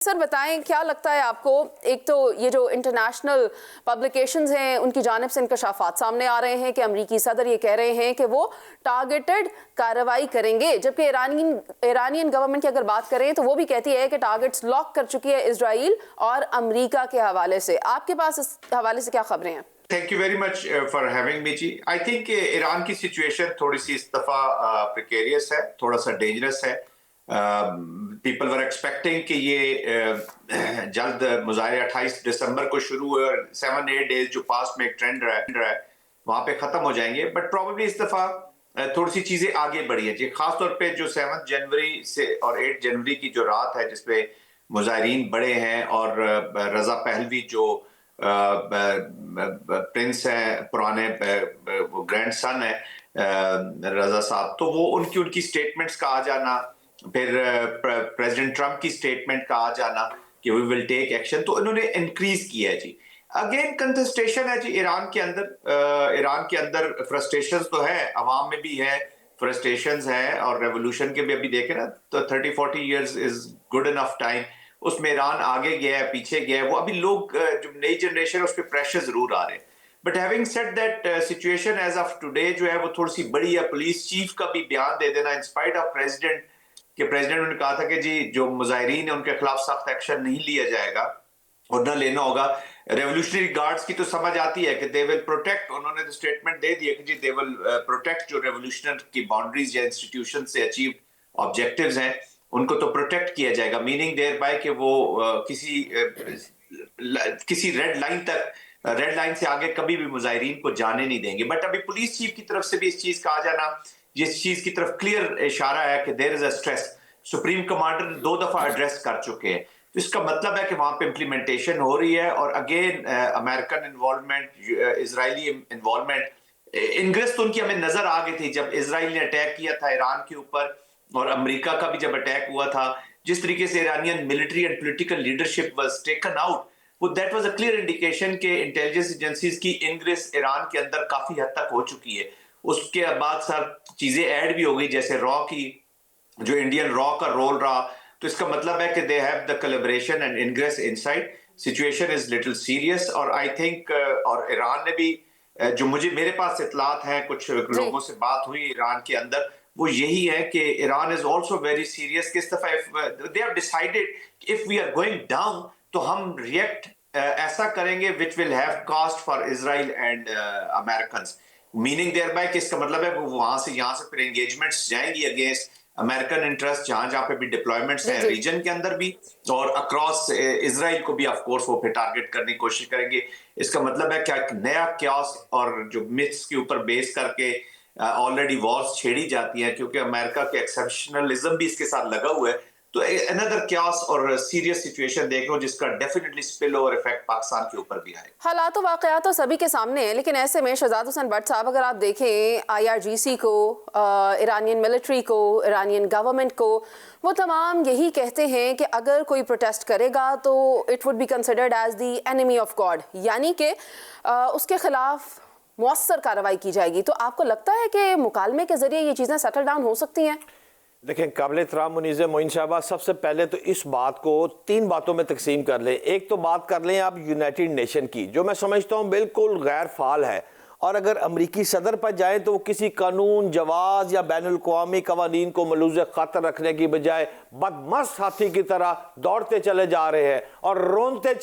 سر بتائیں کیا لگتا ہے آپ کو، ایک تو یہ جو انٹرنیشنل پبلیکیشنز ہیں ان کی جانب سے انکشافات سامنے آ رہے ہیں کہ امریکی صدر یہ کہہ رہے ہیں کہ وہ ٹارگیٹڈ کارروائی کریں گے، جبکہ ایرانین گورنمنٹ کی اگر بات کریں تو وہ بھی کہتی ہے کہ ٹارگیٹس لاک کر چکی ہے اسرائیل اور امریکہ کے حوالے سے۔ آپ کے پاس اس حوالے سے کیا خبریں ہیں؟ Thank you very much for having me ji. I think Iran کی سچویشن تھوڑی سی اس دفعہ پریکیریس ہے، تھوڑا سا ڈینجرس ہے۔ پیپل ور ایکسپیکٹنگ کہ یہ جلد مظاہرے 28 دسمبر کو شروع ہوئے اور 7-8 ڈیز جو پاس میں ایک ٹرینڈ رہا ہے وہاں پہ ختم ہو جائیں گے، بٹ پروبیبلی اس دفعہ تھوڑی سی چیزیں آگے بڑھی ہیں جی، خاص طور پہ جو 7 جنوری سے اور 8 جنوری کی جو رات ہے جس پہ مظاہرین بڑے ہیں اور رضا پہلوی جو پرنس ہیں، پرانے گرینڈ سن ہیں رضا صاحب، تو وہ ان کی سٹیٹمنٹس کا آ جانا، پھر پریزیڈنٹ ٹرمپ کی سٹیٹمنٹ کا آ جانا کہ وی ول ٹیک ایکشن، تو انہوں نے انکریز کیا ہے جی۔ اگین کنٹسٹیشن ہے جی ایران کے اندر فرسٹریشنز تو ہے، عوام میں بھی ہے فرسٹریشنز ہیں، اور ریولوشن کے بھی ابھی دیکھیں نا تو 30-40 years is good enough time, اس میں ایران آگے گیا ہے پیچھے گیا ہے، وہ ابھی لوگ جو نئی جنریشن اس پہ پریشر ضرور آ رہے ہیں، but having said that situation as of today جو ہے وہ تھوڑی سی بڑی ہے۔ پولیس چیف کا بھی بیان دے دینا انسپائٹ آف پریزیڈنٹ، کہ پریزیڈنٹ نے کہا تھا کہ جی جو مظاہرین ہیں ان کے خلاف سخت ایکشن نہیں لیا جائے گا اور نہ لینا ہوگا۔ ریولوشنری گارڈز کی تو سمجھ آتی ہے کہ دے ول پروٹیکٹ، انہوں نے تو اسٹیٹمنٹ دے دیا کہ جی دے ول پروٹیکٹ جو ریولوشنر کی باؤنڈریز یا انسٹیٹیوشن سے اچیو آبجیکٹیوز ہیں ان کو تو پروٹیکٹ کیا جائے گا، میننگ دیر بائی کہ وہ کسی ریڈ لائن سے آگے کبھی بھی مظاہرین کو جانے نہیں دیں گے۔ بٹ ابھی پولیس چیف کی طرف سے بھی اس چیز کا آ جانا، جس چیز کی طرف کلیئر اشارہ ہے کہ دیر از اے اسٹریس، سپریم کمانڈر 2 دفعہ ایڈریس کر چکے ہیں، تو اس کا مطلب ہے کہ وہاں پہ امپلیمنٹیشن ہو رہی ہے۔ اور اگین امریکن انوالومنٹ، اسرائیلی انوالومنٹ، انگریس تو ان کی ہمیں نظر آ گئی تھی جب اسرائیل نے اٹیک کیا تھا ایران کے اوپر، اور امریکہ کا بھی جب اٹیک ہوا تھا، جس طریقے سے Iranian military and political leadership was taken out, وہ that was a clear indication کہ انٹیلیجنس ایجنسیز کی انگریس ایران کے اندر کافی حد تک ہو چکی ہے۔ اس کے بعد سر چیزیں ایڈ بھی ہو گئی، جیسے را کی جو انڈین را کا رول رہا، تو اس کا مطلب ہے کہ they have the collaboration and ingress inside, situation is little serious. اور آئی تھنک اور ایران نے بھی جو میرے پاس اطلاعات ہیں، کچھ لوگوں سے بات ہوئی ایران کے اندر، وہ یہی ہے کہ Iran is also very serious کہ اس دفعہ they have decided if we are going down تو ہم ریئیکٹ ایسا کریں گے which will have cost for Israel and Americans, meaning thereby کہ اس کا مطلب ہے وہ وہاں سے یہاں سے پھر انگیجمنٹس جائیں گی اگینسٹ امریکن انٹرسٹ، جہاں پہ بھی ڈپلائمنٹس ہیں ریجن کے اندر بھی اور اکراس اسرائیل کو بھی آف کورس وہ پھر ٹارگٹ کرنے کی کوشش کریں گے۔ اس کا مطلب ہے کہ ایک نیا کیاس اور جو متس کے اوپر بیس کر کے آلریڈی وارز چھیڑی جاتی ہیں، کیونکہ امریکہ کے ایکسیپشنلزم بھی اس کے ساتھ لگا ہوا ہے، تو another chaos اور سیریس سچویشن دیکھ لو جس کا ڈیفینیٹلی سپل اوور ایفیکٹ پاکستان کے اوپر بھی آئے۔ حالات و واقعات تو سبھی کے سامنے ہیں، لیکن ایسے میں شہزاد حسین بٹ صاحب اگر آپ دیکھیں IRGC کو، ایرانین ملٹری کو، ایرانین گورنمنٹ کو، وہ تمام یہی کہتے ہیں کہ اگر کوئی پروٹیسٹ کرے گا تو it would be considered as the enemy of God, یعنی کہ اس کے خلاف مؤثر کارروائی کی جائے گی۔ تو آپ کو لگتا ہے کہ مکالمے کے ذریعے یہ چیزیں سیٹل ڈاؤن ہو سکتی ہیں؟ دیکھیں قابل احترام منیز معین صاحبہ، سب سے پہلے تو اس بات کو 3 باتوں میں تقسیم کر لیں۔ ایک تو بات کر لیں آپ یونائٹڈ نیشن کی، جو میں سمجھتا ہوں بالکل غیر فعال ہے، اور اگر امریکی صدر پر جائیں تو وہ کسی قانون جواز یا بین الاقوامی قوانین کو ملوث خاطر رکھنے کی بجائے بدمست ہاتھی کی طرح دوڑتے چلے جا رہے ہیں اور رونتے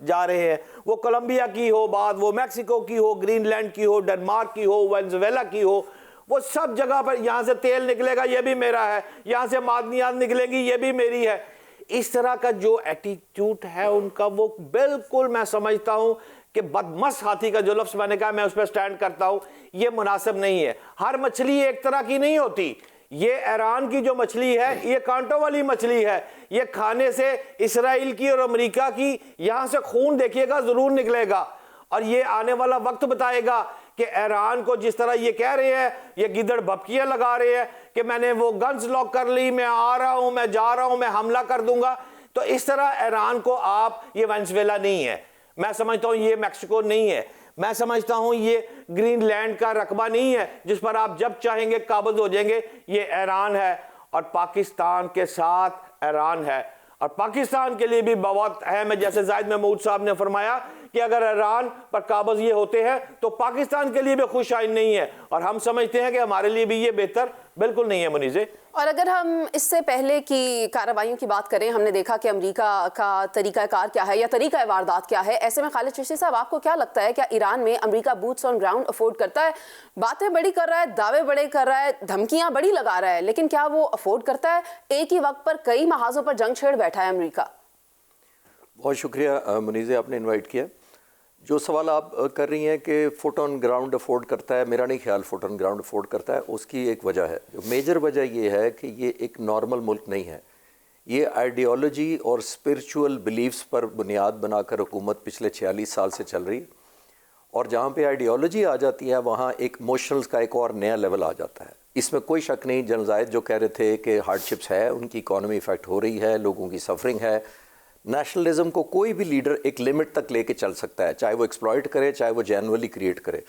جا رہے ہیں۔ وہ کولمبیا کی ہو بات، وہ میکسیکو کی ہو، گرین لینڈ کی ہو، ڈنمارک کی ہو، وینزویلا کی ہو، وہ سب جگہ پر یہاں سے تیل نکلے گا یہ بھی میرا ہے، یہاں سے معدنیات نکلیں گی یہ بھی میری ہے۔ اس طرح کا جو ایٹیٹیوڈ ہے ان کا، وہ بالکل میں سمجھتا ہوں کہ بدمست ہاتھی کا جو لفظ میں نے کہا میں اس پہ سٹینڈ کرتا ہوں، یہ مناسب نہیں ہے۔ ہر مچھلی ایک طرح کی نہیں ہوتی، یہ ایران کی جو مچھلی ہے یہ کانٹوں والی مچھلی ہے، یہ کھانے سے اسرائیل کی اور امریکہ کی یہاں سے خون دیکھیے گا ضرور نکلے گا، اور یہ آنے والا وقت بتائے گا کہ ایران کو جس طرح یہ کہہ رہے ہیں، یہ گیدڑ بھپکیاں لگا رہے ہیں کہ میں نے وہ گنز لاک کر لی، میں آ رہا ہوں، میں جا رہا ہوں، میں حملہ کر دوں گا، تو اس طرح ایران کو آپ، یہ وینزویلا نہیں ہے، میں سمجھتا ہوں یہ میکسیکو نہیں ہے، میں سمجھتا ہوں یہ گرین لینڈ کا رقبہ نہیں ہے جس پر آپ جب چاہیں گے قابض ہو جائیں گے، یہ ایران ہے، اور پاکستان کے ساتھ ایران ہے۔ اور پاکستان کے لیے بھی بہت اہم ہے. جیسے زاہد محمود صاحب نے فرمایا کہ اگر ایران پر قابض یہ ہوتے ہیں تو پاکستان کے لیے بھی خوش آئند نہیں ہے, اور ہم سمجھتے ہیں کہ ہمارے لیے بھی یہ بہتر بالکل نہیں ہے. منیزے, اور اگر ہم اس سے پہلے کی کارروائیوں کی بات کریں, ہم نے دیکھا کہ امریکہ کا طریقہ کار کیا ہے یا طریقہ واردات کیا ہے. ایسے میں خالد چشتی صاحب, آپ کو کیا لگتا ہے, کیا ایران میں امریکہ بوٹس آن گراؤنڈ افورڈ کرتا ہے؟ باتیں بڑی کر رہا ہے, دعوے بڑے کر رہا ہے, دھمکیاں بڑی لگا رہا ہے, لیکن کیا وہ افورڈ کرتا ہے؟ ایک ہی وقت پر کئی محاذوں پر جنگ چھیڑ بیٹھا ہے امریکہ. بہت شکریہ منیزے, آپ نے انوائٹ کیا. جو سوال آپ کر رہی ہیں کہ فٹ آن گراؤنڈ افورڈ کرتا ہے, میرا نہیں خیال فٹ آن گراؤنڈ افورڈ کرتا ہے. اس کی ایک وجہ ہے, جو میجر وجہ یہ ہے کہ یہ ایک نارمل ملک نہیں ہے. یہ آئیڈیالوجی اور اسپرچول بلیفز پر بنیاد بنا کر حکومت پچھلے 46 سال سے چل رہی ہے, اور جہاں پہ آئیڈیالوجی آ جاتی ہے وہاں ایک موشنلز کا ایک اور نیا لیول آ جاتا ہے. اس میں کوئی شک نہیں. جنرل زاہد جو کہہ رہے تھے کہ ہارڈ شپس ہے, ان کی اکانومی افیکٹ ہو رہی ہے, لوگوں کی سفرنگ ہے. نیشنلزم کو کوئی بھی لیڈر ایک لمٹ تک لے کے چل سکتا ہے, چاہے وہ ایکسپلائٹ کرے, چاہے وہ جینولی کریٹ کرے.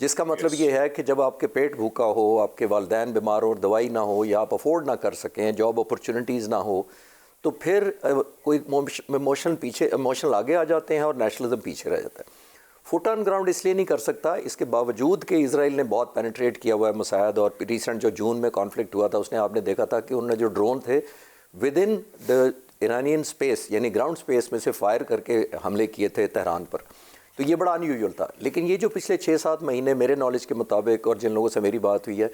جس کا مطلب یہ ہے کہ جب آپ کے پیٹ بھوکا ہو, آپ کے والدین بیمار ہو اور دوائی نہ ہو, یا آپ افورڈ نہ کر سکیں, جاب اپرچونٹیز نہ ہو, تو پھر کوئی ایموشنل آگے آ جاتے ہیں اور نیشنلزم پیچھے رہ جاتا ہے. فٹ آن گراؤنڈ اس لیے نہیں کر سکتا, اس کے باوجود کہ اسرائیل نے بہت پینیٹریٹ کیا ہوا ہے مساعد, اور ریسنٹ جو جون میں کانفلکٹ ہوا تھا اس نے آپ نے دیکھا تھا کہ انہوں نے جو ڈرون تھے with in the Iranian space, یعنی گراؤنڈ اسپیس میں سے فائر کر کے حملے کیے تھے تہران پر. تو یہ بڑا ان یوزول تھا. لیکن یہ جو پچھلے 6-7 مہینے میرے نالج کے مطابق, اور جن لوگوں سے میری بات ہوئی ہے,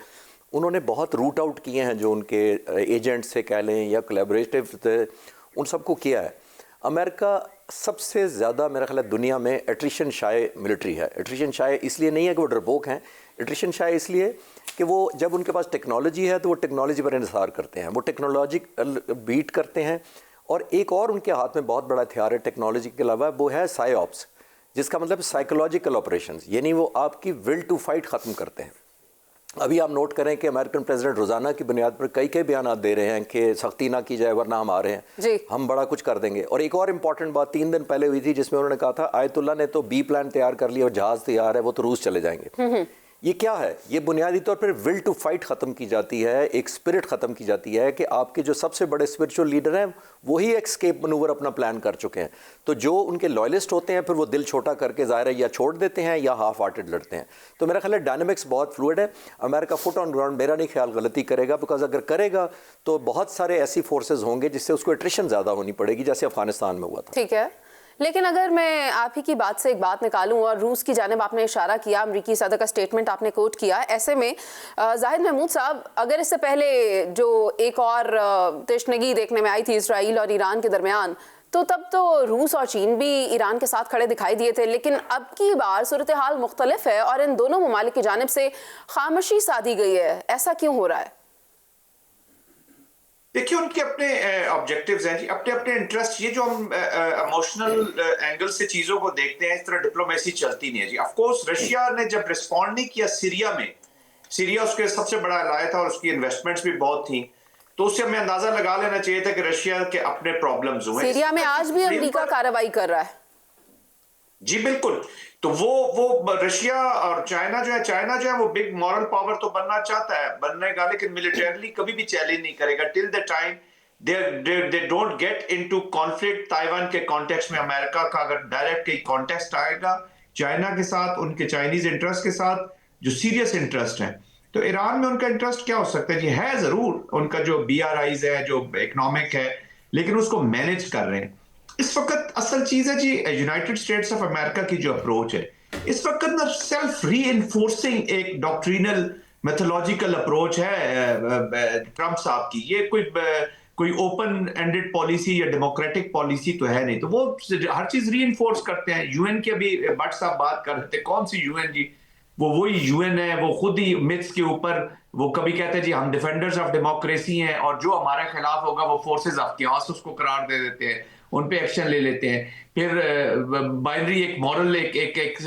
انہوں نے بہت روٹ آؤٹ کیے ہیں, جو ان کے ایجنٹ سے کہہ لیں یا کولیبریٹو تھے, ان سب کو کیا ہے. امریکہ سب سے زیادہ میرا خیال ہے دنیا میں ایٹریشن شائع ملٹری ہے. ایٹریشن شائع اس لیے نہیں ہے کہ وہ ڈرپوک ہیں, ایٹریشن شائع اس لیے کہ وہ جب ان کے پاس ٹیکنالوجی ہے تو وہ ٹیکنالوجی پر انحصار کرتے ہیں, وہ ٹیکنالوجی بیٹ کرتے ہیں. اور ایک اور ان کے ہاتھ میں بہت بڑا ہتھیار ہے ٹیکنالوجی کے علاوہ, وہ ہے سائی آپس, جس کا مطلب سائیکولوجیکل آپریشنز, یعنی وہ آپ کی ول ٹو فائٹ ختم کرتے ہیں. ابھی آپ نوٹ کریں کہ امریکن پریزیڈنٹ روزانہ کی بنیاد پر کئی بیانات دے رہے ہیں کہ سختی نہ کی جائے ورنہ ہم آ رہے ہیں, ہم بڑا کچھ کر دیں گے. اور ایک اور امپورٹنٹ بات 3 دن پہلے ہوئی تھی جس میں انہوں نے کہا تھا آیت اللہ نے تو بی پلان تیار کر لیا اور جہاز تیار ہے, وہ تو روس چلے جائیں گے. یہ کیا ہے؟ یہ بنیادی طور پر ول ٹو فائٹ ختم کی جاتی ہے, ایک اسپرٹ ختم کی جاتی ہے کہ آپ کے جو سب سے بڑے اسپرچول لیڈر ہیں وہی ایک اسکیپ منور اپنا پلان کر چکے ہیں. تو جو ان کے لوائلسٹ ہوتے ہیں پھر وہ دل چھوٹا کر کے ظاہر ہے یا چھوڑ دیتے ہیں یا ہاف ہارٹڈ لڑتے ہیں. تو میرا خیال ہے ڈائنامکس بہت فلوئڈ ہے. امریکہ فٹ آن گراؤنڈ میرا نہیں خیال غلطی کرے گا, بیکاز اگر کرے گا تو بہت سارے ایسی فورسز ہوں گے جس سے اس کو ایٹریشن زیادہ ہونی پڑے گی, جیسے افغانستان میں ہوا تھا. ٹھیک ہے, لیکن اگر میں آپ ہی کی بات سے ایک بات نکالوں, اور روس کی جانب آپ نے اشارہ کیا, امریکی صدر کا سٹیٹمنٹ آپ نے کوٹ کیا, ایسے میں زاہد محمود صاحب, اگر اس سے پہلے جو ایک اور تشنگی دیکھنے میں آئی تھی اسرائیل اور ایران کے درمیان, تو تب تو روس اور چین بھی ایران کے ساتھ کھڑے دکھائی دیے تھے, لیکن اب کی بار صورتحال مختلف ہے اور ان دونوں ممالک کی جانب سے خاموشی سادھی گئی ہے. ایسا کیوں ہو رہا ہے؟ دیکھیے ان کے اپنے آبجیکٹیوز ہیں جی, اپنے اپنے انٹرسٹ. یہ جو ہم ایموشنل اینگل سے چیزوں کو دیکھتے ہیں, اس طرح ڈپلومیسی چلتی نہیں ہے جی. آف کورس رشیا نے جب ریسپونڈ نہیں کیا سیریا میں, سیریا اس کے سب سے بڑا علائے تھا اور اس کی انویسٹمنٹس بھی بہت تھیں, تو اس سے ہمیں اندازہ لگا لینا چاہیے تھا کہ رشیا کے اپنے پرابلمز ہوئے. سیریا میں آج بھی امریکہ کارروائی کر رہا ہے. جی بالکل. تو وہ رشیا اور چائنا جو ہے وہ بگ مورل پاور تو بننا چاہتا ہے, بننے کا, لیکن ملیٹریلی کبھی بھی چیلنج نہیں کرے گا till the time they don't get into conflict. تائیوان کے کانٹیکسٹ میں امریکہ کا اگر ڈائریکٹ کئی کانٹیکسٹ آئے گا چائنا کے ساتھ, ان کے چائنیز انٹرسٹ کے ساتھ جو سیریس انٹرسٹ ہیں, تو ایران میں ان کا انٹرسٹ کیا ہو سکتا ہے جی؟ ہے ضرور ان کا جو BRIs ہے, جو اکنامک ہے, لیکن اس کو مینج کر رہے ہیں. اس وقت اصل چیز ہے جی یونائٹڈ اسٹیٹس آف امریکہ کی جو اپروچ ہے, اس وقت نا سیلف ری انفورسنگ ایک ڈاکٹرینل میتھولوجیکل اپروچ ہے ٹرمپ صاحب کی. یہ کوئی اوپن اینڈڈ پالیسی یا ڈیموکریٹک پالیسی تو ہے نہیں, تو وہ ہر چیز ری انفورس کرتے ہیں. UN کے بھی بٹ صاحب بات کر رہے تھے, کون سی UN جی؟ وہ وہی UN ہے, وہ خود ہی متس کے اوپر وہ کبھی کہتے ہیں جی ہم ڈیفینڈرز آف ڈیموکریسی ہیں, اور جو ہمارے خلاف ہوگا وہ فورسز آف کیاس اس کو قرار دے دیتے ہیں, ان پہ ایکشن لے لیتے ہیں. پھر بائنری ایک مورل ایک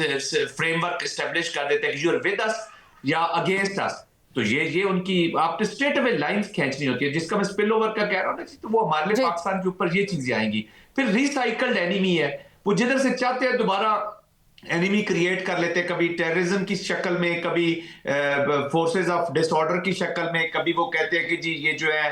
فریم ورک اسٹیبلش کر دیتے ہیں کہ یو آر ود اس یا اگینسٹ اس. تو یہ ان کی آپ نے اسٹریٹ اوے لائنز کھینچنی ہوتی ہے, جس کا میں اسپل اوور کا کہہ رہا ہوں نا, تو وہ ہمارے لیے پاکستان کے اوپر یہ چیزیں آئیں گی. پھر ریسائیکلڈ اینیمی ہے, وہ جدھر سے چاہتے ہیں دوبارہ اینیمی کریٹ کر لیتے ہیں, کبھی ٹیررزم کی شکل میں, کبھی فورسز آف ڈس آرڈر کی شکل میں, کبھی وہ کہتے ہیں کہ جی یہ جو ہے